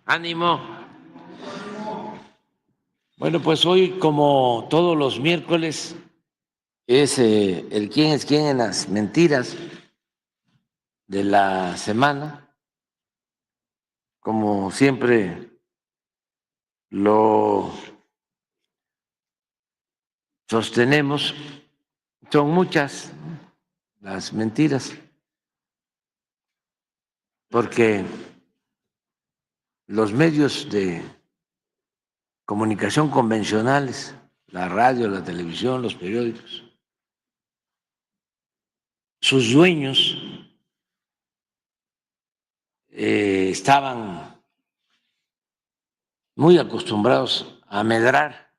Ánimo. Bueno, pues hoy, como todos los miércoles, es el quién es quién en las mentiras de la semana. Como siempre lo sostenemos, son muchas las mentiras, porque los medios de comunicación convencionales, la radio, la televisión, los periódicos, sus dueños estaban muy acostumbrados a medrar,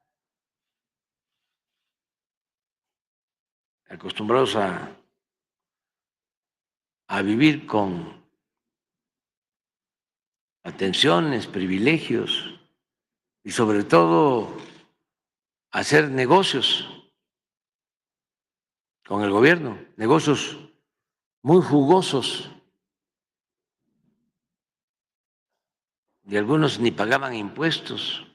acostumbrados a vivir con atenciones, privilegios y sobre todo hacer negocios con el gobierno, negocios muy jugosos, y algunos ni pagaban impuestos.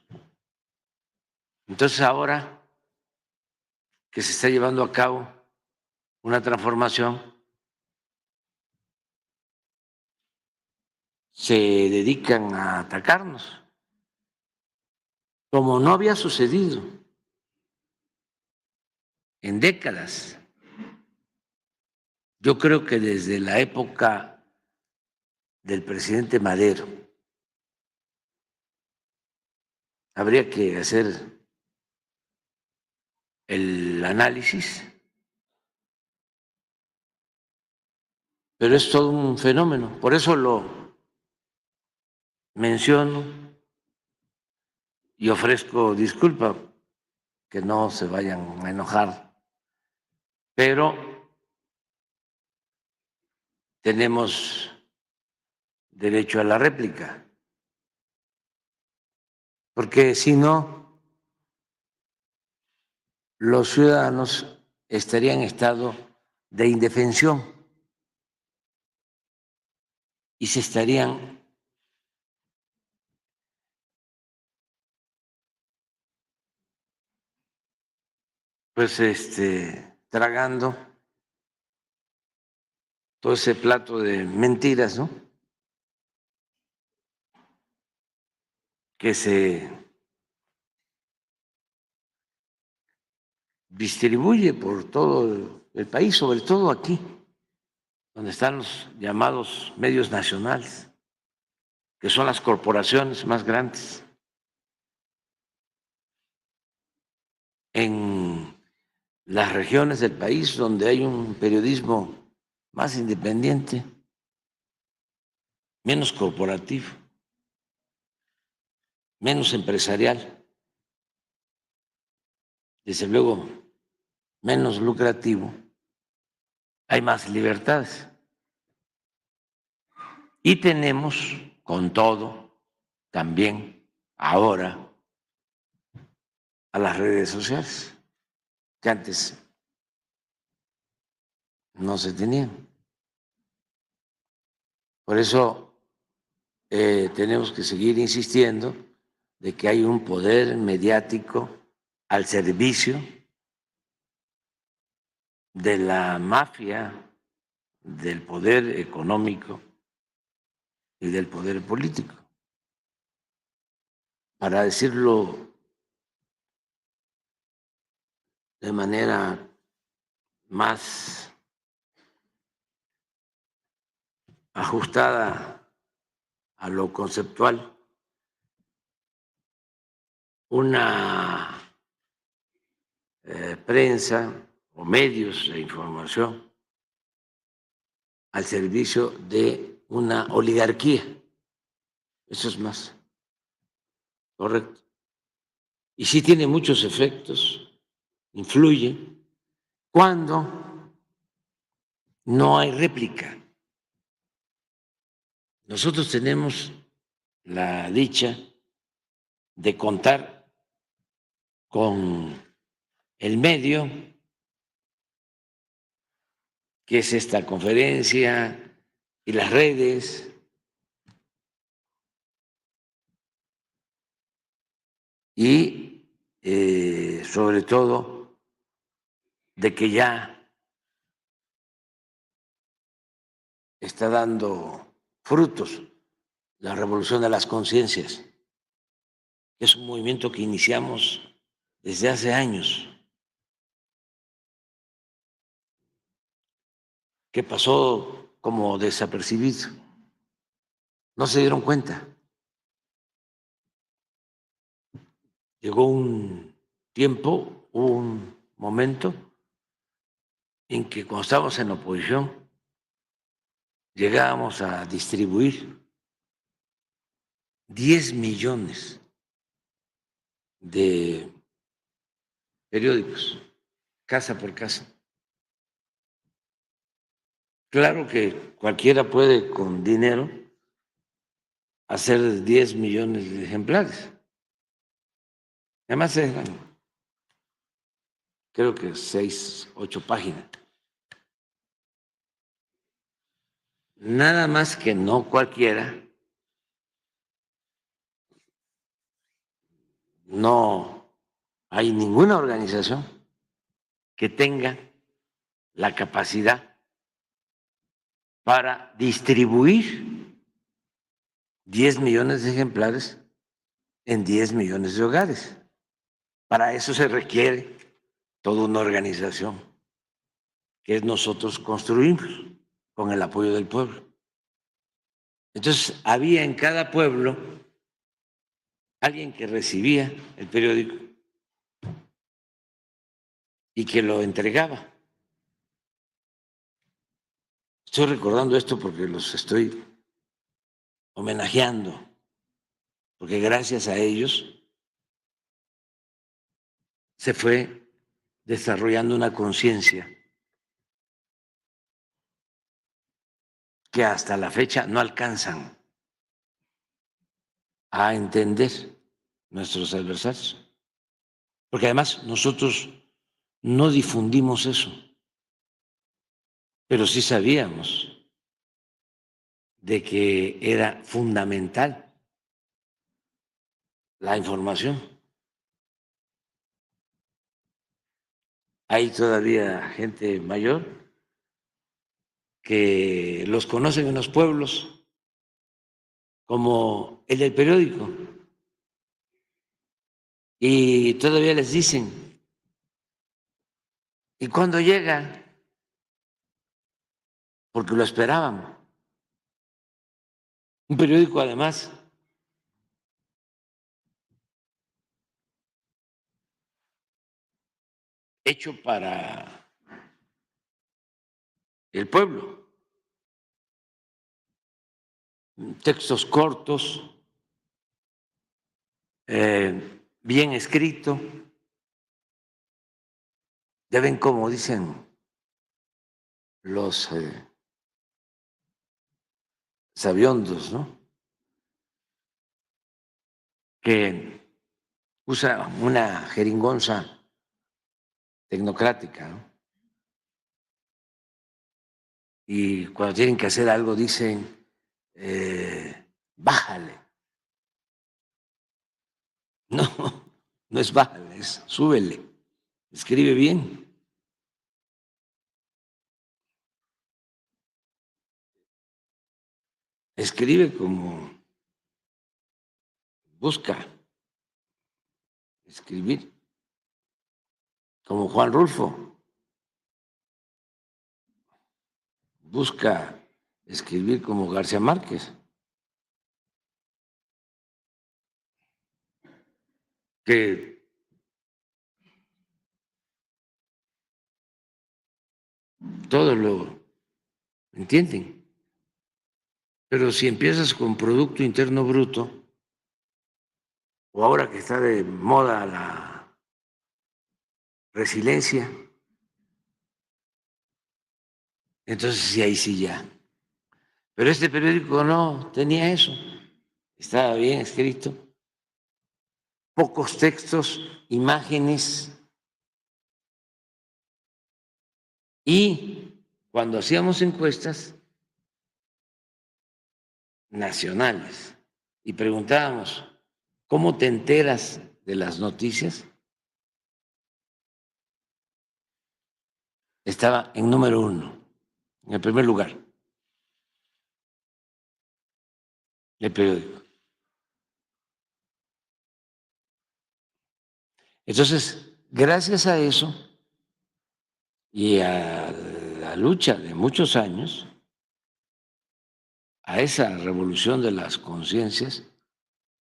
Entonces ahora que se está llevando a cabo una transformación, se dedican a atacarnos, como no había sucedido en décadas. Yo creo que desde la época del presidente Madero habría que hacer el análisis, pero es todo un fenómeno. Por eso lo menciono y ofrezco disculpas, que no se vayan a enojar, pero tenemos derecho a la réplica, porque si no, los ciudadanos estarían en estado de indefensión y se estarían tragando todo ese plato de mentiras, ¿no?, que se distribuye por todo el país, sobre todo aquí, donde están los llamados medios nacionales, que son las corporaciones más grandes. En las regiones del país donde hay un periodismo más independiente, menos corporativo, menos empresarial, desde luego menos lucrativo, hay más libertades. Y tenemos, con todo, también ahora a las redes sociales, que antes no se tenían. Por eso tenemos que seguir insistiendo de que hay un poder mediático al servicio de la mafia, del poder económico y del poder político. Para decirlo de manera más ajustada a lo conceptual, una prensa o medios de información al servicio de una oligarquía. Eso es más correcto. Y sí tiene muchos efectos, influye cuando no hay réplica. Nosotros tenemos la dicha de contar con el medio, que es esta conferencia, y las redes, y sobre todo de que ya está dando frutos la revolución de las conciencias. Es un movimiento que iniciamos desde hace años, que pasó como desapercibido. No se dieron cuenta. Llegó un tiempo, un momento en que cuando estábamos en la oposición llegábamos a distribuir 10 millones de periódicos, casa por casa. Claro que cualquiera puede con dinero hacer 10 millones de ejemplares. Además eran, creo que 6, 8 páginas. Nada más que no cualquiera, no hay ninguna organización que tenga la capacidad para distribuir 10 millones de ejemplares en 10 millones de hogares. Para eso se requiere toda una organización que nosotros construimos con el apoyo del pueblo. Entonces, había en cada pueblo alguien que recibía el periódico y que lo entregaba. Estoy recordando esto porque los estoy homenajeando, porque gracias a ellos se fue desarrollando una conciencia que hasta la fecha no alcanzan a entender nuestros adversarios. Porque además nosotros no difundimos eso, pero sí sabíamos de que era fundamental la información. Hay todavía gente mayor que los conocen en los pueblos como el del periódico y todavía les dicen, ¿y cuándo llega? Porque lo esperaban. Un periódico además hecho para el pueblo, textos cortos, bien escrito, deben, como dicen los sabiondos, ¿no? Que usa una jeringonza tecnocrática, ¿no? Y cuando tienen que hacer algo dicen, bájale. No, no es bájale, es súbele. Escribe bien. Escribe como busca escribir, como Juan Rulfo. Busca escribir como García Márquez, que todos lo entienden. Pero si empiezas con Producto Interno Bruto, o ahora que está de moda la resiliencia, entonces sí, ahí sí ya. Pero este periódico no tenía eso, estaba bien escrito, pocos textos, imágenes, y cuando hacíamos encuestas nacionales y preguntábamos, ¿cómo te enteras de las noticias, estaba en número 1, en el primer lugar, el periódico. Entonces, gracias a eso y a la lucha de muchos años, a esa revolución de las conciencias,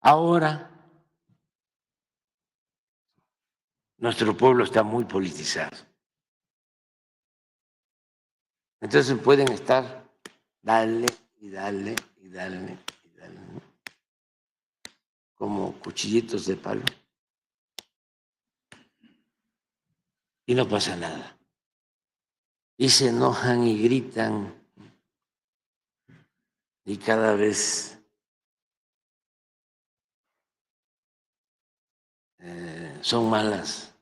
ahora nuestro pueblo está muy politizado. Entonces pueden estar dale y dale y dale y dale, ¿no? Como cuchillitos de palo. Y no pasa nada. Y se enojan y gritan y cada vez son malas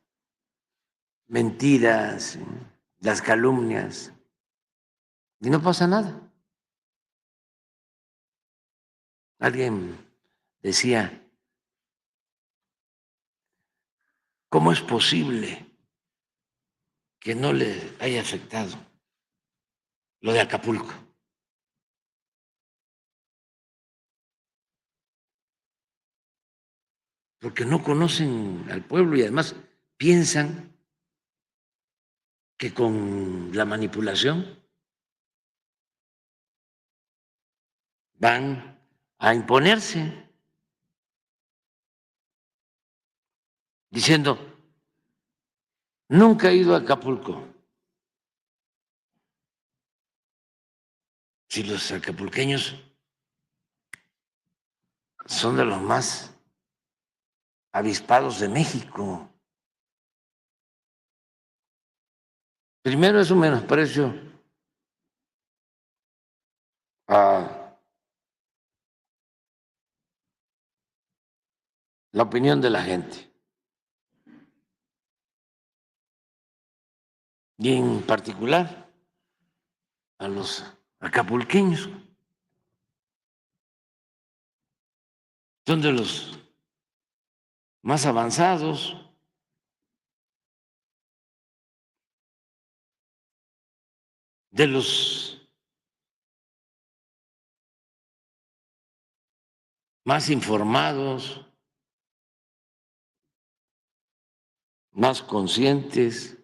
mentiras, las calumnias, y no pasa nada. Alguien decía, ¿cómo es posible que no le haya afectado lo de Acapulco? Porque no conocen al pueblo y además piensan que con la manipulación van a imponerse, diciendo, nunca he ido a Acapulco. Si los acapulqueños son de los más avispados de México. Primero es un menosprecio a la opinión de la gente y en particular a los acapulqueños. Son de los más avanzados, de los más informados, más conscientes.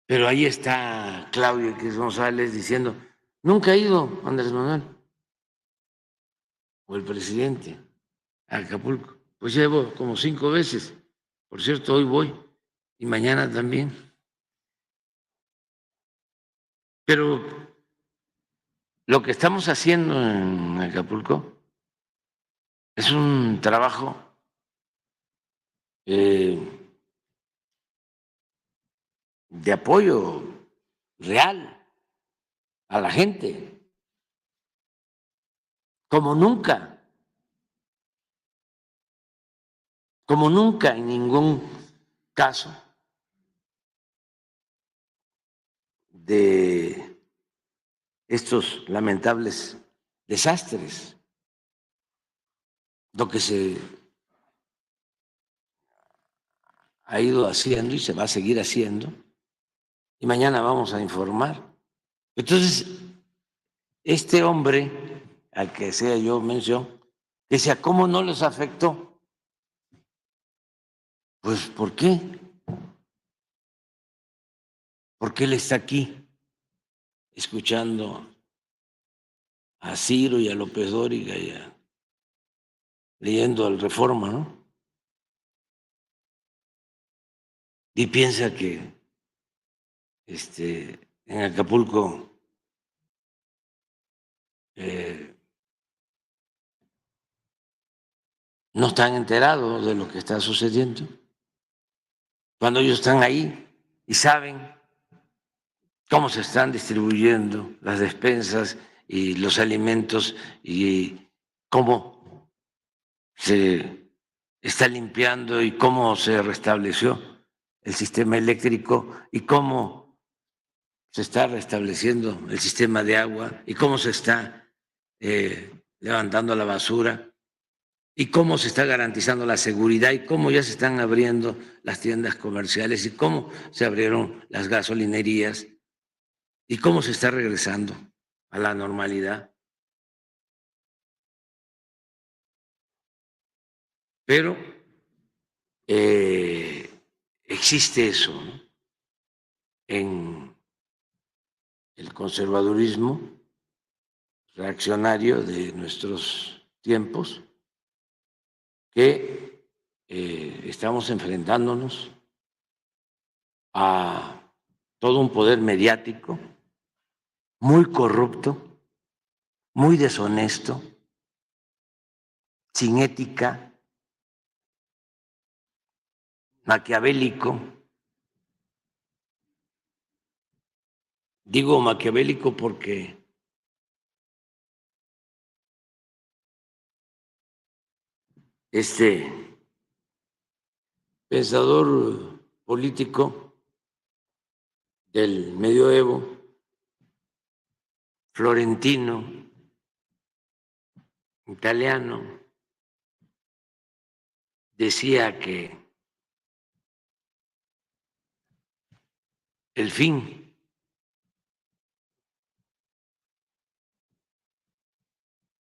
Pero ahí está Claudio X González diciendo, nunca ha ido Andrés Manuel o el presidente a Acapulco. Pues llevo como 5 veces. Por cierto, hoy voy y mañana también. Pero lo que estamos haciendo en Acapulco es un trabajo de apoyo real a la gente, como nunca en ningún caso de estos lamentables desastres. Lo que se ha ido haciendo y se va a seguir haciendo, y mañana vamos a informar. Entonces, este hombre, al que sea yo mención, decía, ¿cómo no les afectó? Pues, ¿por qué? Porque él está aquí escuchando a Ciro y a López Dóriga y leyendo el Reforma, ¿no? Y piensa que en Acapulco no están enterados de lo que está sucediendo, cuando ellos están ahí y saben cómo se están distribuyendo las despensas y los alimentos y cómo se está limpiando y cómo se restableció el sistema eléctrico y cómo se está restableciendo el sistema de agua y cómo se está levantando la basura, y cómo se está garantizando la seguridad y cómo ya se están abriendo las tiendas comerciales y cómo se abrieron las gasolinerías y cómo se está regresando a la normalidad. Pero existe eso, ¿no?, en el conservadurismo reaccionario de nuestros tiempos, que estamos enfrentándonos a todo un poder mediático muy corrupto, muy deshonesto, sin ética, maquiavélico. Digo maquiavélico porque este pensador político del medioevo, florentino, italiano, decía que el fin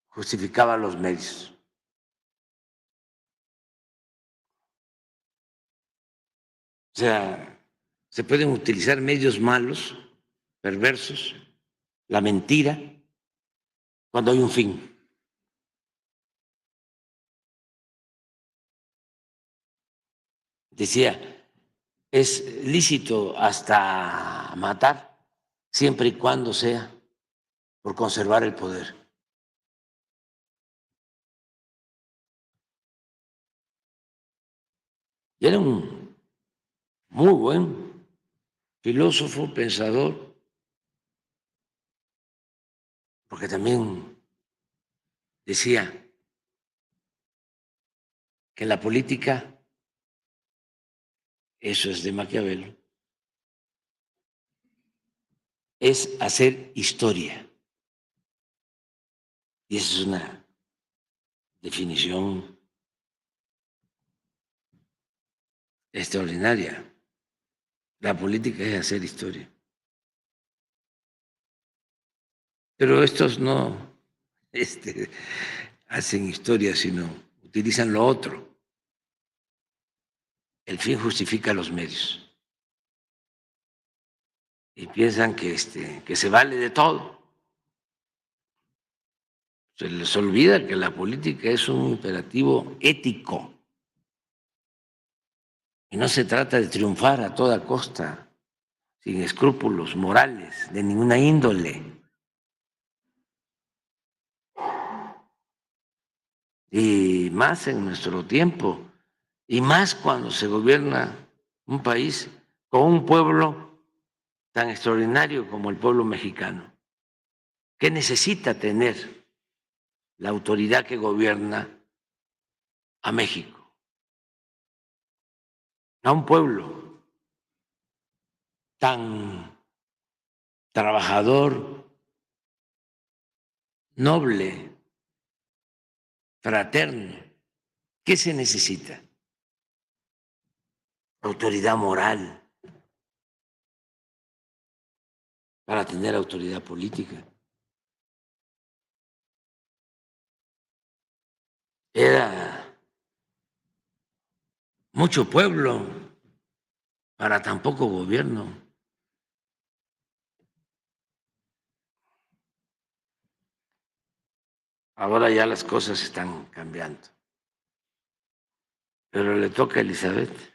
justificaba los medios. O sea, se pueden utilizar medios malos, perversos, la mentira, cuando hay un fin. Decía, es lícito hasta matar, siempre y cuando sea por conservar el poder. Y era un muy buen filósofo, pensador, porque también decía que en la política, eso es de Maquiavelo, es hacer historia. Y esa es una definición extraordinaria. La política es hacer historia. Pero estos no hacen historia, sino utilizan lo otro. El fin justifica los medios. Y piensan que se vale de todo. Se les olvida que la política es un imperativo ético. Y no se trata de triunfar a toda costa, sin escrúpulos morales de ninguna índole. Y más en nuestro tiempo, y más cuando se gobierna un país con un pueblo tan extraordinario como el pueblo mexicano, que necesita tener la autoridad que gobierna a México, a un pueblo tan trabajador, noble, fraterno. ¿Qué se necesita? Autoridad moral para tener autoridad política. Era mucho pueblo para tan poco gobierno. Ahora ya las cosas están cambiando. Pero le toca a Elizabeth.